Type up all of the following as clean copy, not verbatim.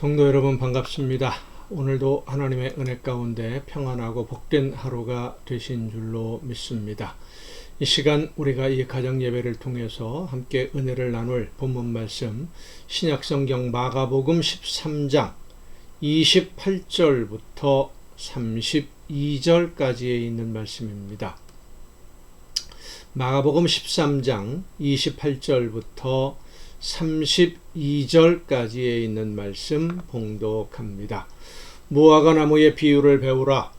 성도 여러분 반갑습니다. 오늘도 하나님의 은혜 가운데 평안하고 복된 하루가 되신 줄로 믿습니다. 이 시간 우리가 이 가정 예배를 통해서 함께 은혜를 나눌 본문 말씀 신약성경 마가복음 13장 28절부터 32절까지에 있는 말씀입니다. 마가복음 13장 28절부터 32절까지에 있는 말씀 봉독합니다. 무화과 나무의 비유를 배우라.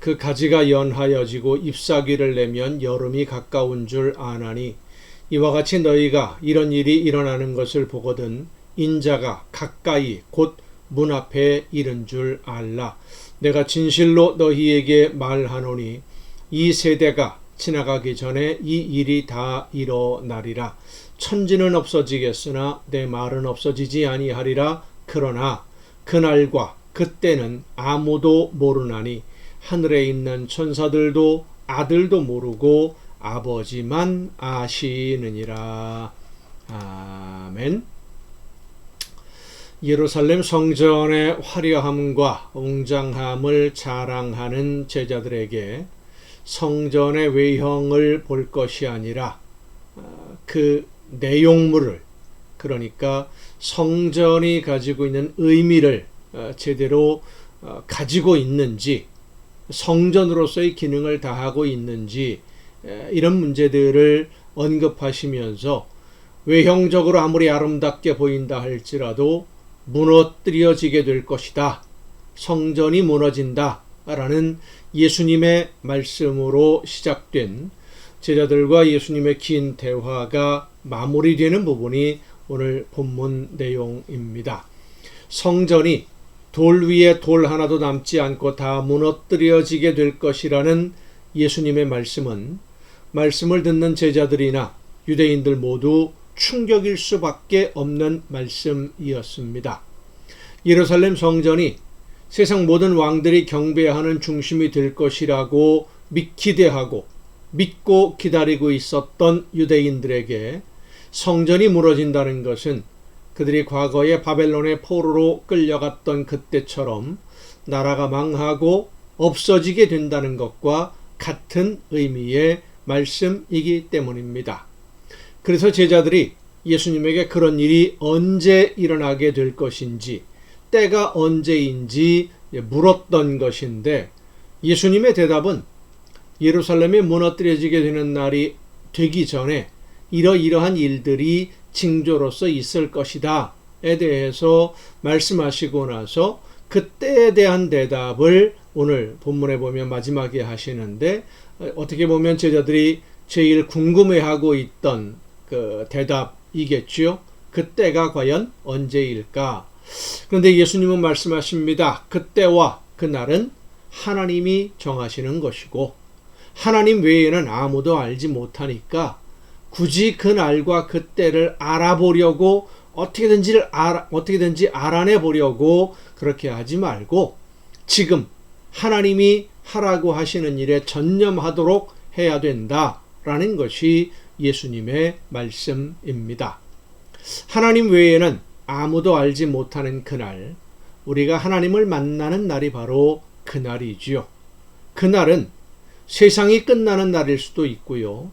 그 가지가 연하여지고 잎사귀를 내면 여름이 가까운 줄 아나니 이와 같이 너희가 이런 일이 일어나는 것을 보거든 인자가 가까이 곧 문 앞에 이른 줄 알라. 내가 진실로 너희에게 말하노니 이 세대가 지나가기 전에 이 일이 다 일어나리라. 천지는 없어지겠으나 내 말은 없어지지 아니하리라. 그러나 그날과 그때는 아무도 모르나니 하늘에 있는 천사들도 아들도 모르고 아버지만 아시느니라. 아멘. 예루살렘 성전의 화려함과 웅장함을 자랑하는 제자들에게 성전의 외형을 볼 것이 아니라 그 내용물을, 그러니까 성전이 가지고 있는 의미를 제대로 가지고 있는지, 성전으로서의 기능을 다하고 있는지, 이런 문제들을 언급하시면서 외형적으로 아무리 아름답게 보인다 할지라도 무너뜨려지게 될 것이다. 성전이 무너진다 라는 예수님의 말씀으로 시작된 제자들과 예수님의 긴 대화가 마무리되는 부분이 오늘 본문 내용입니다. 성전이 돌 위에 돌 하나도 남지 않고 다 무너뜨려지게 될 것이라는 예수님의 말씀은 말씀을 듣는 제자들이나 유대인들 모두 충격일 수밖에 없는 말씀이었습니다. 예루살렘 성전이 세상 모든 왕들이 경배하는 중심이 될 것이라고 기대하고 믿고 기다리고 있었던 유대인들에게 성전이 무너진다는 것은 그들이 과거에 바벨론의 포로로 끌려갔던 그때처럼 나라가 망하고 없어지게 된다는 것과 같은 의미의 말씀이기 때문입니다. 그래서 제자들이 예수님에게 그런 일이 언제 일어나게 될 것인지, 때가 언제인지 물었던 것인데, 예수님의 대답은 예루살렘이 무너뜨려지게 되는 날이 되기 전에 이러이러한 일들이 징조로서 있을 것이다에 대해서 말씀하시고 나서 그 때에 대한 대답을 오늘 본문에 보면 마지막에 하시는데, 어떻게 보면 제자들이 제일 궁금해하고 있던 그 대답이겠죠. 그때가 과연 언제일까? 그런데 예수님은 말씀하십니다. 그때와 그날은 하나님이 정하시는 것이고 하나님 외에는 아무도 알지 못하니까 굳이 그날과 그때를 알아보려고 어떻게든지 알아내보려고 그렇게 하지 말고 지금 하나님이 하라고 하시는 일에 전념하도록 해야 된다라는 것이 예수님의 말씀입니다. 하나님 외에는 아무도 알지 못하는 그날, 우리가 하나님을 만나는 날이 바로 그날이지요. 그날은 세상이 끝나는 날일 수도 있고요.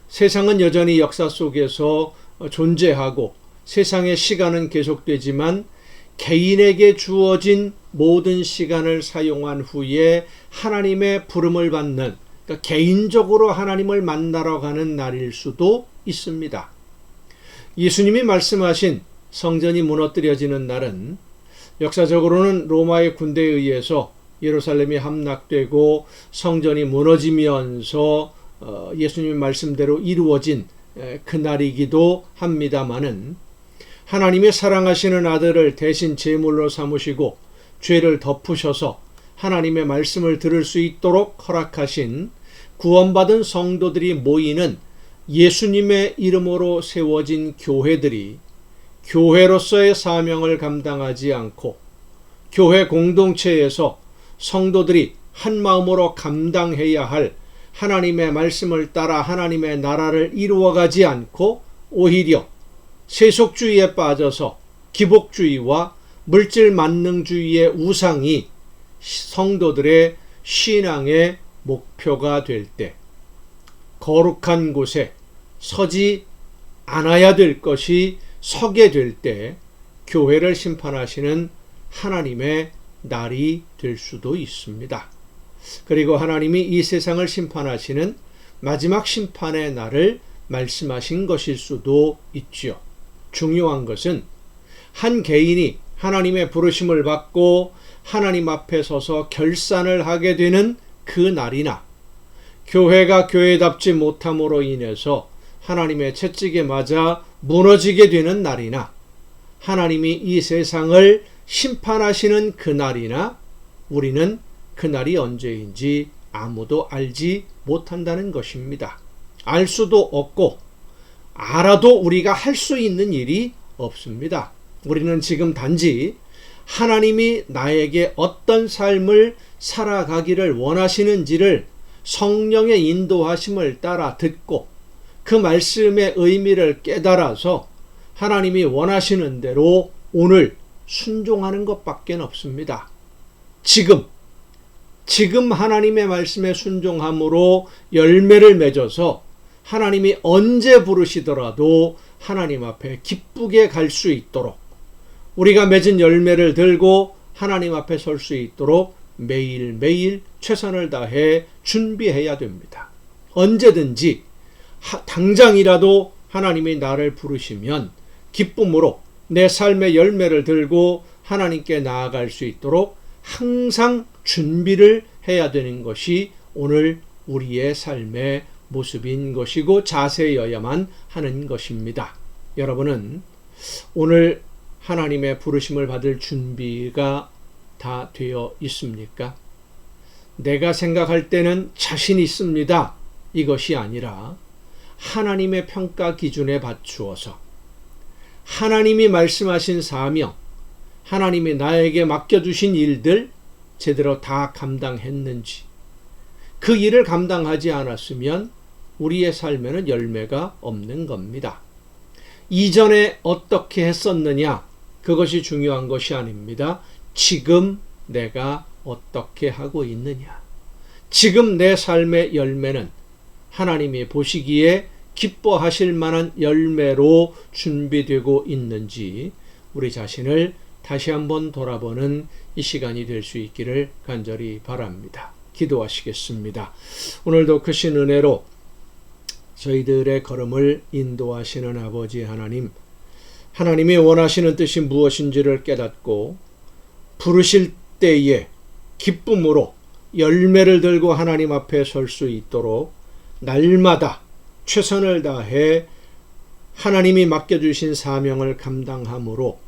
세상은 여전히 역사 속에서 존재하고 세상의 시간은 계속되지만 개인에게 주어진 모든 시간을 사용한 후에 하나님의 부름을 받는, 그러니까 개인적으로 하나님을 만나러 가는 날일 수도 있습니다. 예수님이 말씀하신 성전이 무너뜨려지는 날은 역사적으로는 로마의 군대에 의해서 예루살렘이 함락되고 성전이 무너지면서 예수님의 말씀대로 이루어진 그날이기도 합니다마는 하나님의 사랑하시는 아들을 대신 제물로 삼으시고 죄를 덮으셔서 하나님의 말씀을 들을 수 있도록 허락하신 구원받은 성도들이 모이는 예수님의 이름으로 세워진 교회들이 교회로서의 사명을 감당하지 않고 교회 공동체에서 성도들이 한 마음으로 감당해야 할 하나님의 말씀을 따라 하나님의 나라를 이루어가지 않고 오히려 세속주의에 빠져서 기복주의와 물질 만능주의의 우상이 성도들의 신앙의 목표가 될 때, 거룩한 곳에 서지 않아야 될 것이 서게 될 때 교회를 심판하시는 하나님의 날이 될 수도 있습니다. 그리고 하나님이 이 세상을 심판하시는 마지막 심판의 날을 말씀하신 것일 수도 있죠. 중요한 것은 한 개인이 하나님의 부르심을 받고 하나님 앞에 서서 결산을 하게 되는 그 날이나, 교회가 교회답지 못함으로 인해서 하나님의 채찍에 맞아 무너지게 되는 날이나, 하나님이 이 세상을 심판하시는 그 날이나, 우리는 그 날이 언제인지 아무도 알지 못한다는 것입니다. 알 수도 없고 알아도 우리가 할 수 있는 일이 없습니다. 우리는 지금 단지 하나님이 나에게 어떤 삶을 살아가기를 원하시는지를 성령의 인도하심을 따라 듣고 그 말씀의 의미를 깨달아서 하나님이 원하시는 대로 오늘 순종하는 것밖에 없습니다. 지금 하나님의 말씀에 순종함으로 열매를 맺어서 하나님이 언제 부르시더라도 하나님 앞에 기쁘게 갈 수 있도록, 우리가 맺은 열매를 들고 하나님 앞에 설 수 있도록 매일매일 최선을 다해 준비해야 됩니다. 언제든지 당장이라도 하나님이 나를 부르시면 기쁨으로 내 삶의 열매를 들고 하나님께 나아갈 수 있도록 항상 준비를 해야 되는 것이 오늘 우리의 삶의 모습인 것이고 자세여야만 하는 것입니다. 여러분은 오늘 하나님의 부르심을 받을 준비가 다 되어 있습니까? 내가 생각할 때는 자신 있습니다. 이것이 아니라 하나님의 평가 기준에 맞추어서 하나님이 말씀하신 사명, 하나님이 나에게 맡겨주신 일들 제대로 다 감당했는지, 그 일을 감당하지 않았으면 우리의 삶에는 열매가 없는 겁니다. 이전에 어떻게 했었느냐, 그것이 중요한 것이 아닙니다. 지금 내가 어떻게 하고 있느냐, 지금 내 삶의 열매는 하나님이 보시기에 기뻐하실 만한 열매로 준비되고 있는지 우리 자신을 다시 한번 돌아보는 이 시간이 될 수 있기를 간절히 바랍니다. 기도하시겠습니다. 오늘도 크신 은혜로 저희들의 걸음을 인도하시는 아버지 하나님, 하나님이 원하시는 뜻이 무엇인지를 깨닫고 부르실 때에 기쁨으로 열매를 들고 하나님 앞에 설 수 있도록 날마다 최선을 다해 하나님이 맡겨주신 사명을 감당함으로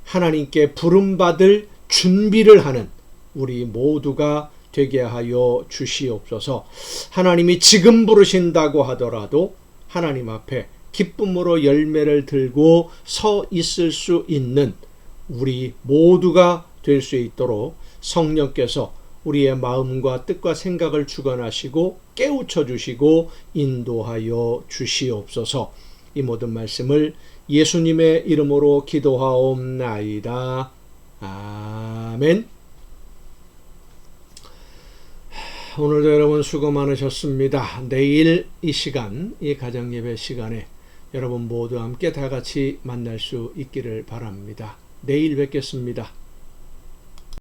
하나님께 부름받을 준비를 하는 우리 모두가 되게 하여 주시옵소서. 하나님이 지금 부르신다고 하더라도 하나님 앞에 기쁨으로 열매를 들고 서 있을 수 있는 우리 모두가 될 수 있도록 성령께서 우리의 마음과 뜻과 생각을 주관하시고 깨우쳐 주시고 인도하여 주시옵소서. 이 모든 말씀을 예수님의 이름으로 기도하옵나이다. 아멘. 오늘도 여러분 수고 많으셨습니다. 내일 이 시간, 이 가정예배 시간에 여러분 모두 함께 다 같이 만날 수 있기를 바랍니다. 내일 뵙겠습니다.